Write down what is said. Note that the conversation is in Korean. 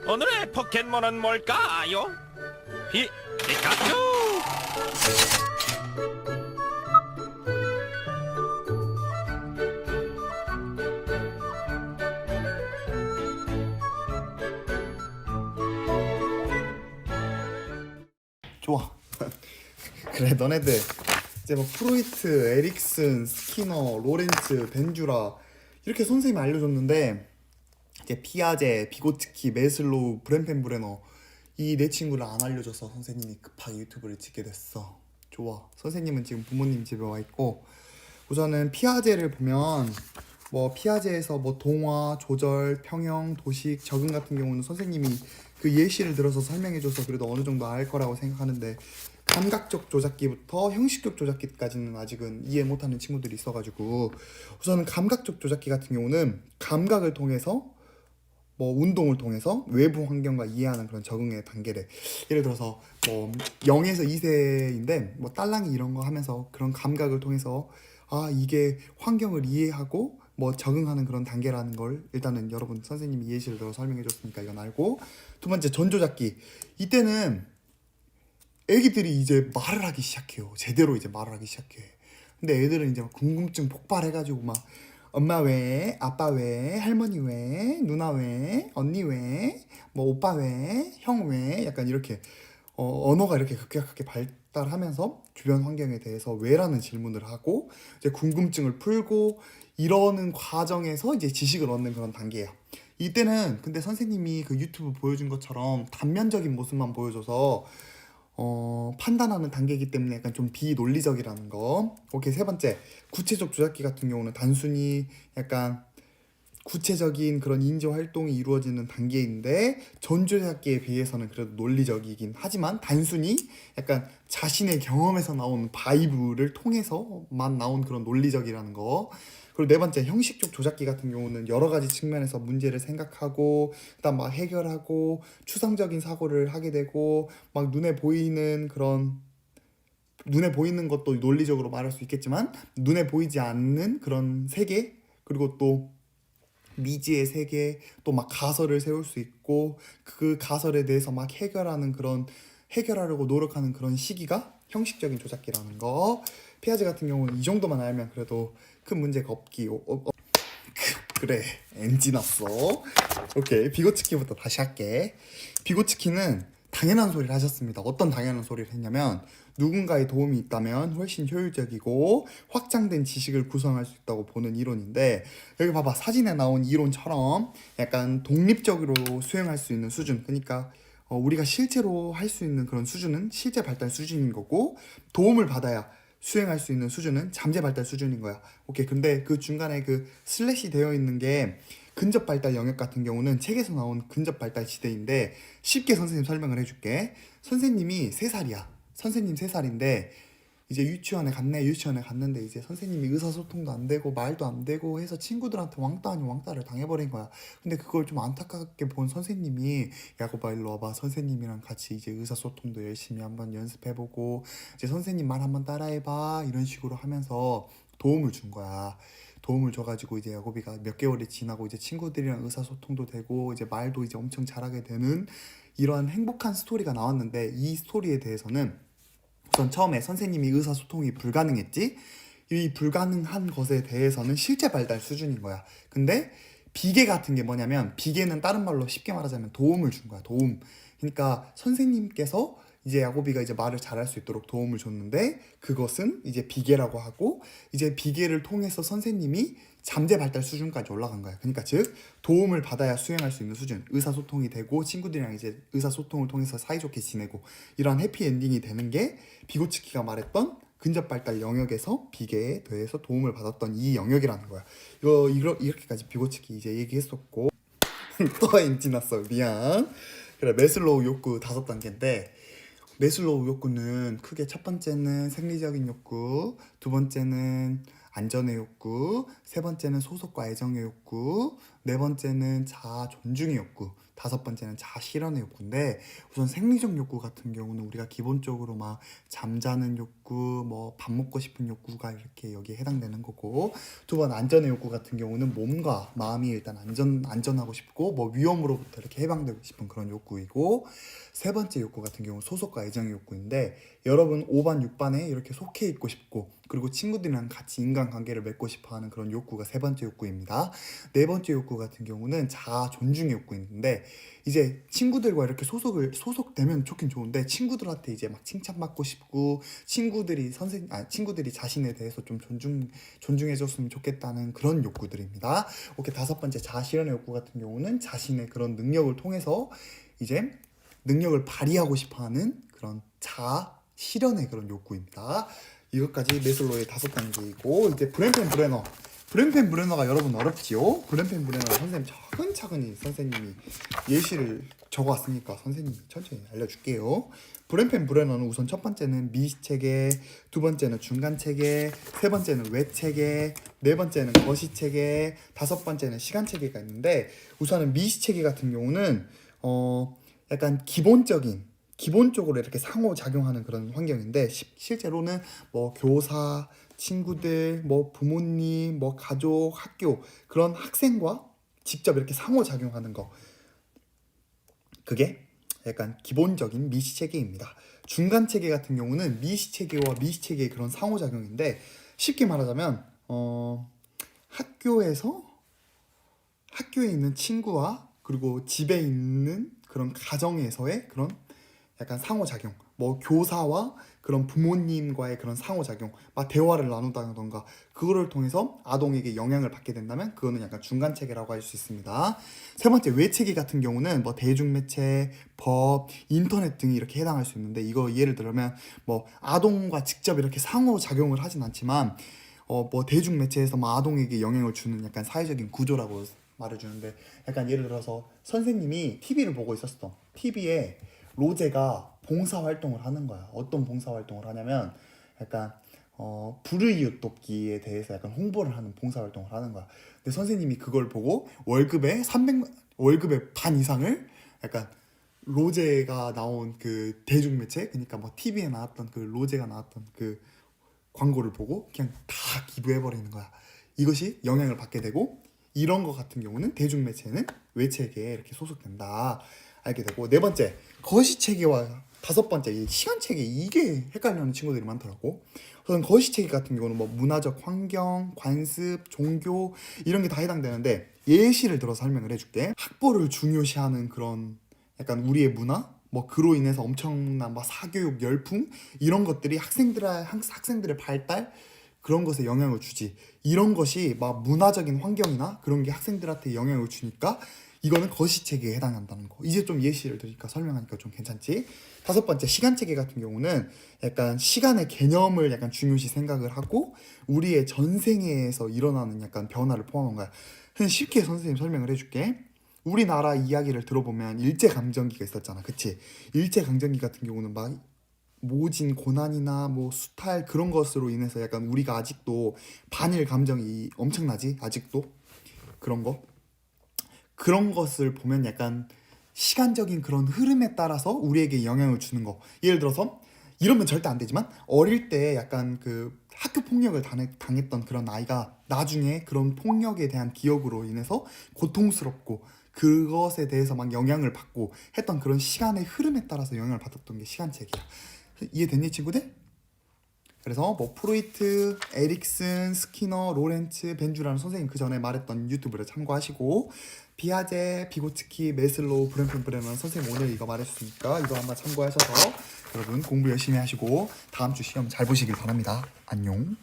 오늘의 포켓몬은 뭘까요? 피카츄! 좋아. 그래, 너네들 이제 뭐 프로이트, 에릭슨, 스키너, 로렌츠, 벤주라 이렇게 선생님이 알려줬는데, 이제 피아제, 비고츠키, 메슬로우, 브렌펜브레너 이 네 친구를 안 알려줘서 선생님이 급하게 유튜브를 찍게 됐어. 좋아. 선생님은 지금 부모님 집에 와 있고, 우선은 피아제를 보면 뭐 피아제에서 뭐 동화, 조절, 평형, 도식, 적응 같은 경우는 선생님이 그 예시를 들어서 설명해줘서 그래도 어느 정도 알 거라고 생각하는데, 감각적 조작기부터 형식적 조작기까지는 아직은 이해 못하는 친구들이 있어가지고, 우선은 감각적 조작기 같은 경우는 감각을 통해서 뭐 운동을 통해서 외부 환경과 이해하는 그런 적응의 단계래. 예를 들어서 뭐 0에서 2세인데 뭐 딸랑이 이런 거 하면서 그런 감각을 통해서 아 이게 환경을 이해하고 뭐 적응하는 그런 단계라는 걸 일단은 여러분 선생님이 예시를 들어 설명해 줬으니까 이건 알고, 두 번째 전조작기. 이때는 애기들이 이제 말을 하기 시작해요. 제대로 이제 말을 하기 시작해. 근데 애들은 이제 막 궁금증 폭발해가지고 막 엄마 왜, 아빠 왜, 할머니 왜, 누나 왜, 언니 왜, 뭐 오빠 왜, 형 왜, 약간 이렇게 언어가 이렇게 급격하게 발달하면서 주변 환경에 대해서 왜라는 질문을 하고 이제 궁금증을 풀고 이러는 과정에서 이제 지식을 얻는 그런 단계예요. 이때는 근데 선생님이 그 유튜브 보여준 것처럼 단면적인 모습만 보여줘서 판단하는 단계이기 때문에 약간 좀 비논리적이라는 거. 오케이, 세 번째, 구체적 조작기 같은 경우는 단순히 약간 구체적인 그런 인지 활동이 이루어지는 단계인데, 전조작기에 비해서는 그래도 논리적이긴 하지만 단순히 약간 자신의 경험에서 나온 바이브를 통해서만 나온 그런 논리적이라는 거. 그리고 네 번째, 형식적 조작기 같은 경우는 여러 가지 측면에서 문제를 생각하고 그다음 막 해결하고 추상적인 사고를 하게 되고 막 눈에 보이는 것도 논리적으로 말할 수 있겠지만 눈에 보이지 않는 그런 세계, 그리고 또 미지의 세계, 또 막 가설을 세울 수 있고 그 가설에 대해서 막 해결하려고 노력하는 그런 시기가 형식적인 조작기라는 거. 피아제 같은 경우는 이 정도만 알면 그래도 큰 문제가 없기. 그래, 엔진 났어. 오케이, 비고츠키부터 다시 할게. 비고츠키는 당연한 소리를 하셨습니다. 어떤 당연한 소리를 했냐면, 누군가의 도움이 있다면 훨씬 효율적이고 확장된 지식을 구성할 수 있다고 보는 이론인데, 여기 봐봐, 사진에 나온 이론처럼 약간 독립적으로 수행할 수 있는 수준, 그러니까 우리가 실제로 할 수 있는 그런 수준은 실제 발달 수준인 거고, 도움을 받아야 수행할 수 있는 수준은 잠재 발달 수준인 거야. 오케이. 근데 그 중간에 그 슬래시 되어 있는 게 근접 발달 영역 같은 경우는 책에서 나온 근접 발달 지대인데, 쉽게 선생님 설명을 해줄게. 선생님이 3살이야. 선생님 3살인데 이제 유치원에 갔는데 이제 선생님이 의사소통도 안 되고 말도 안 되고 해서 친구들한테 왕따 아닌 왕따를 당해버린 거야. 근데 그걸 좀 안타깝게 본 선생님이, 야고바 일로 와봐, 선생님이랑 같이 이제 의사소통도 열심히 한번 연습해보고 이제 선생님 말 한번 따라해봐, 이런 식으로 하면서 도움을 준 거야. 도움을 줘가지고 이제 야고비가 몇 개월이 지나고 이제 친구들이랑 의사소통도 되고 이제 말도 이제 엄청 잘하게 되는 이러한 행복한 스토리가 나왔는데, 이 스토리에 대해서는 우선 처음에 선생님이 의사소통이 불가능했지? 이 불가능한 것에 대해서는 실제 발달 수준인 거야. 근데 비계 같은 게 뭐냐면, 비계는 다른 말로 쉽게 말하자면 도움을 준 거야. 도움. 그러니까 선생님께서 이제 야고비가 이제 말을 잘할 수 있도록 도움을 줬는데, 그것은 이제 비계라고 하고, 이제 비계를 통해서 선생님이 잠재 발달 수준까지 올라간 거야. 그러니까 즉 도움을 받아야 수행할 수 있는 수준, 의사소통이 되고 친구들이랑 이제 의사소통을 통해서 사이좋게 지내고 이러한 해피엔딩이 되는 게 비고츠키가 말했던 근접 발달 영역에서 비계에 대해서 도움을 받았던 이 영역이라는 거야. 이렇게까지 비고츠키 이제 얘기했었고 또 엔진 났어, 미안. 그래, 메슬로우 욕구 5단계인데, 메슬로우 욕구는 크게 첫 번째는 생리적인 욕구, 두 번째는 안전의 욕구, 세 번째는 소속과 애정의 욕구, 네 번째는 자아 존중의 욕구, 다섯 번째는 자아 실현의 욕구인데, 우선 생리적 욕구 같은 경우는 우리가 기본적으로 막 잠자는 욕구, 욕구, 뭐 밥 먹고 싶은 욕구가 이렇게 여기에 해당되는 거고, 두 번 안전의 욕구 같은 경우는 몸과 마음이 일단 안전하고 싶고 뭐 위험으로부터 이렇게 해방되고 싶은 그런 욕구이고, 세 번째 욕구 같은 경우는 소속과 애정의 욕구인데, 여러분 5반 6반에 이렇게 속해 있고 싶고 그리고 친구들이랑 같이 인간관계를 맺고 싶어하는 그런 욕구가 세 번째 욕구입니다. 네 번째 욕구 같은 경우는 자아 존중의 욕구인데, 이제 친구들과 이렇게 소속되면 좋긴 좋은데 친구들한테 이제 막 칭찬받고 싶고 친구들이 자신에 대해서 좀 존중해줬으면 좋겠다는 그런 욕구들입니다. 오케이, 다섯 번째 자아 실현의 욕구 같은 경우는 자신의 그런 능력을 통해서 이제 능력을 발휘하고 싶어하는 그런 자아 실현의 그런 욕구입니다. 이것까지 메슬로의 5단계이고, 이제 브렌펜 브레너가 여러분 어렵지요? 브렌펜 브레너 선생님 차근차근히 선생님이 예시를 적어왔으니까 선생님이 천천히 알려줄게요. 브렌펜 브레너는 우선 첫 번째는 미시체계, 두 번째는 중간체계, 세 번째는 외체계, 네 번째는 거시체계, 다섯 번째는 시간체계가 있는데, 우선은 미시체계 같은 경우는 약간 기본적으로 이렇게 상호작용하는 그런 환경인데, 실제로는 뭐 교사, 친구들, 뭐 부모님, 뭐 가족, 학교, 그런 학생과 직접 이렇게 상호작용하는 거, 그게 약간 기본적인 미시체계입니다. 중간체계 같은 경우는 미시체계와 미시체계의 그런 상호작용인데, 쉽게 말하자면 학교에 있는 친구와 그리고 집에 있는 그런 가정에서의 그런 약간 상호작용, 뭐 교사와 그런 부모님과의 그런 상호작용, 막 대화를 나눈다던가 그거를 통해서 아동에게 영향을 받게 된다면 그거는 약간 중간체계라고 할 수 있습니다. 세 번째 외체계 같은 경우는 뭐 대중매체, 법, 인터넷 등이 이렇게 해당할 수 있는데, 이거 예를 들면 뭐 아동과 직접 이렇게 상호작용을 하진 않지만 뭐 대중매체에서 뭐 아동에게 영향을 주는 약간 사회적인 구조라고 말해주는데, 약간 예를 들어서 선생님이 TV를 보고 있었어. TV에 로제가 봉사활동을 하는 거야. 어떤 봉사활동을 하냐면 약간 불우이웃 돕기에 대해서 약간 홍보를 하는 봉사활동을 하는 거야. 근데 선생님이 그걸 보고 월급의 반 이상을 약간 로제가 나온 그 대중매체, 그러니까 뭐 TV에 나왔던 그 로제가 나왔던 그 광고를 보고 그냥 다 기부해버리는 거야. 이것이 영향을 받게 되고, 이런 거 같은 경우는 대중매체는 외체계에 이렇게 소속된다 알게 되고, 네 번째 거시체계와 다섯 번째 이 시간체계, 이게 헷갈리는 친구들이 많더라고. 우선 거시체계 같은 경우는 뭐 문화적 환경, 관습, 종교 이런 게 다 해당되는데, 예시를 들어서 설명을 해줄게. 학벌을 중요시하는 그런 약간 우리의 문화, 뭐 그로 인해서 엄청난 막 사교육 열풍, 이런 것들이 학생들의 발달, 그런 것에 영향을 주지. 이런 것이 막 문화적인 환경이나 그런 게 학생들한테 영향을 주니까 이거는 거시체계에 해당한다는 거. 이제 좀 예시를 들으니까 설명하니까 좀 괜찮지? 다섯 번째 시간체계 같은 경우는 약간 시간의 개념을 약간 중요시 생각을 하고 우리의 전생에서 일어나는 약간 변화를 포함한 거야. 그냥 쉽게 선생님 설명을 해줄게. 우리나라 이야기를 들어보면 일제강점기가 있었잖아, 그치? 일제강점기 같은 경우는 막 모진 고난이나 뭐 수탈 그런 것으로 인해서 약간 우리가 아직도 반일 감정이 엄청나지, 아직도. 그런 것을 보면 약간 시간적인 그런 흐름에 따라서 우리에게 영향을 주는 거. 예를 들어서 이러면 절대 안 되지만, 어릴 때 약간 그 학교 폭력을 당했던 그런 아이가 나중에 그런 폭력에 대한 기억으로 인해서 고통스럽고 그것에 대해서 막 영향을 받고 했던 그런 시간의 흐름에 따라서 영향을 받았던 게 시간체계야. 이해됐니 친구들? 그래서 뭐 프로이트, 에릭슨, 스키너, 로렌츠, 벤주라는 선생님 그 전에 말했던 유튜브를 참고하시고, 비아제, 비고츠키, 메슬로우, 브렌펜 브레너는 선생님 오늘 이거 말해줬으니까 이거 한번 참고하셔서 여러분 공부 열심히 하시고 다음 주 시험 잘 보시길 바랍니다. 안녕.